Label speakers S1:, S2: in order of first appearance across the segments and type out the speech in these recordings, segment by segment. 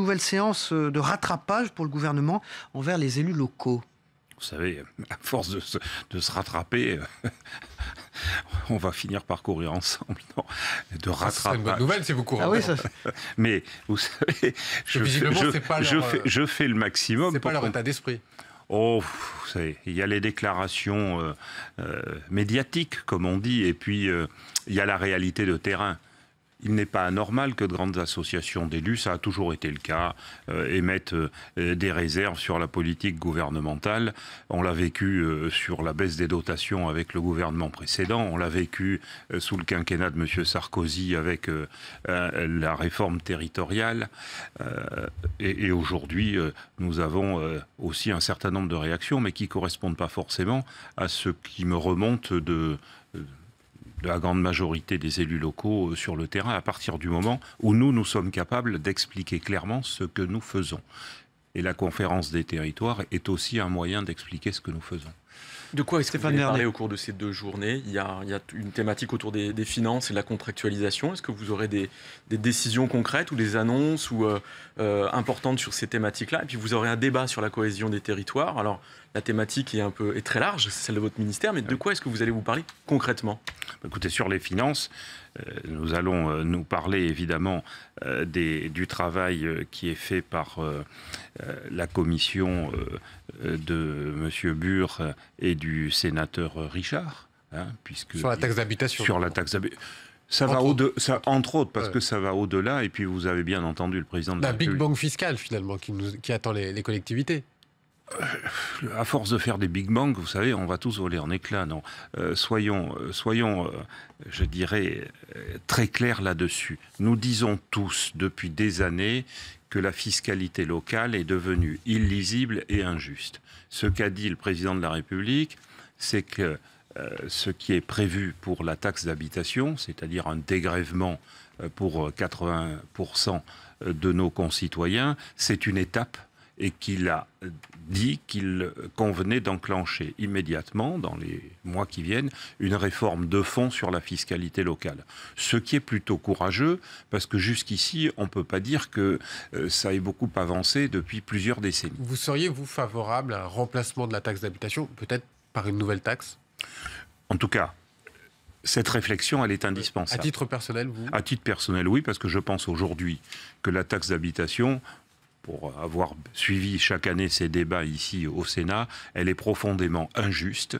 S1: nouvelle séance de rattrapage pour le gouvernement envers les élus locaux.
S2: Vous savez, à force de se rattraper, on va finir par courir ensemble. Non, de rattrapage.
S3: C'est une bonne nouvelle si vous courez.
S1: Ah oui, ça...
S2: Mais vous savez, je fais le maximum.
S3: C'est pas leur état d'esprit.
S2: Oh, vous savez, il y a les déclarations médiatiques, comme on dit, et puis il y a la réalité de terrain. Il n'est pas anormal que de grandes associations d'élus, ça a toujours été le cas, émettent des réserves sur la politique gouvernementale. On l'a vécu sur la baisse des dotations avec le gouvernement précédent. On l'a vécu sous le quinquennat de M. Sarkozy avec la réforme territoriale. Et aujourd'hui, nous avons aussi un certain nombre de réactions, mais qui ne correspondent pas forcément à ce qui me remonte de la grande majorité des élus locaux sur le terrain, à partir du moment où nous sommes capables d'expliquer clairement ce que nous faisons. Et la conférence des territoires est aussi un moyen d'expliquer ce que nous faisons.
S4: De quoi est-ce que vous allez parler au cours de ces 2 journées ? Il y a une thématique autour des finances et de la contractualisation. Est-ce que vous aurez des décisions concrètes ou des annonces importantes sur ces thématiques-là ? Et puis vous aurez un débat sur la cohésion des territoires. Alors la thématique est très large, c'est celle de votre ministère, mais de quoi est-ce que vous allez vous parler concrètement ?
S2: Écoutez, sur les finances, nous allons nous parler évidemment du travail qui est fait par la commission de M. Bure et du sénateur Richard. Puisque
S3: sur la taxe d'habitation.
S2: Sur la taxe d'habitation. Ça va entre autres, parce que ça va au-delà, et puis vous avez bien entendu le président de la République.
S3: Big Bang fiscal, finalement, qui attend les collectivités.
S2: À force de faire des Big Bang, vous savez, on va tous voler en éclats. Non, soyons, je dirais, très clairs là-dessus. Nous disons tous, depuis des années, que la fiscalité locale est devenue illisible et injuste. Ce qu'a dit le président de la République, c'est que ce qui est prévu pour la taxe d'habitation, c'est-à-dire un dégrèvement pour 80% de nos concitoyens, c'est une étape, et qu'il a dit qu'il convenait d'enclencher immédiatement, dans les mois qui viennent, une réforme de fond sur la fiscalité locale. Ce qui est plutôt courageux, parce que jusqu'ici, on ne peut pas dire que ça ait beaucoup avancé depuis plusieurs décennies.
S3: Vous seriez, vous, favorable à un remplacement de la taxe d'habitation, peut-être par une nouvelle taxe ?
S2: En tout cas, cette réflexion, elle est indispensable.
S3: À titre personnel, vous ?
S2: À titre personnel, oui, parce que je pense aujourd'hui que la taxe d'habitation, pour avoir suivi chaque année ces débats ici au Sénat, elle est profondément injuste.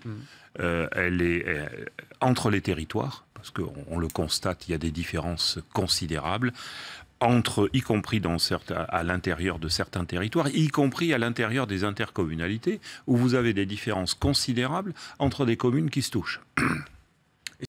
S2: Elle est entre les territoires, parce qu'on le constate, il y a des différences considérables, y compris à l'intérieur de certains territoires, y compris à l'intérieur des intercommunalités, où vous avez des différences considérables entre des communes qui se touchent.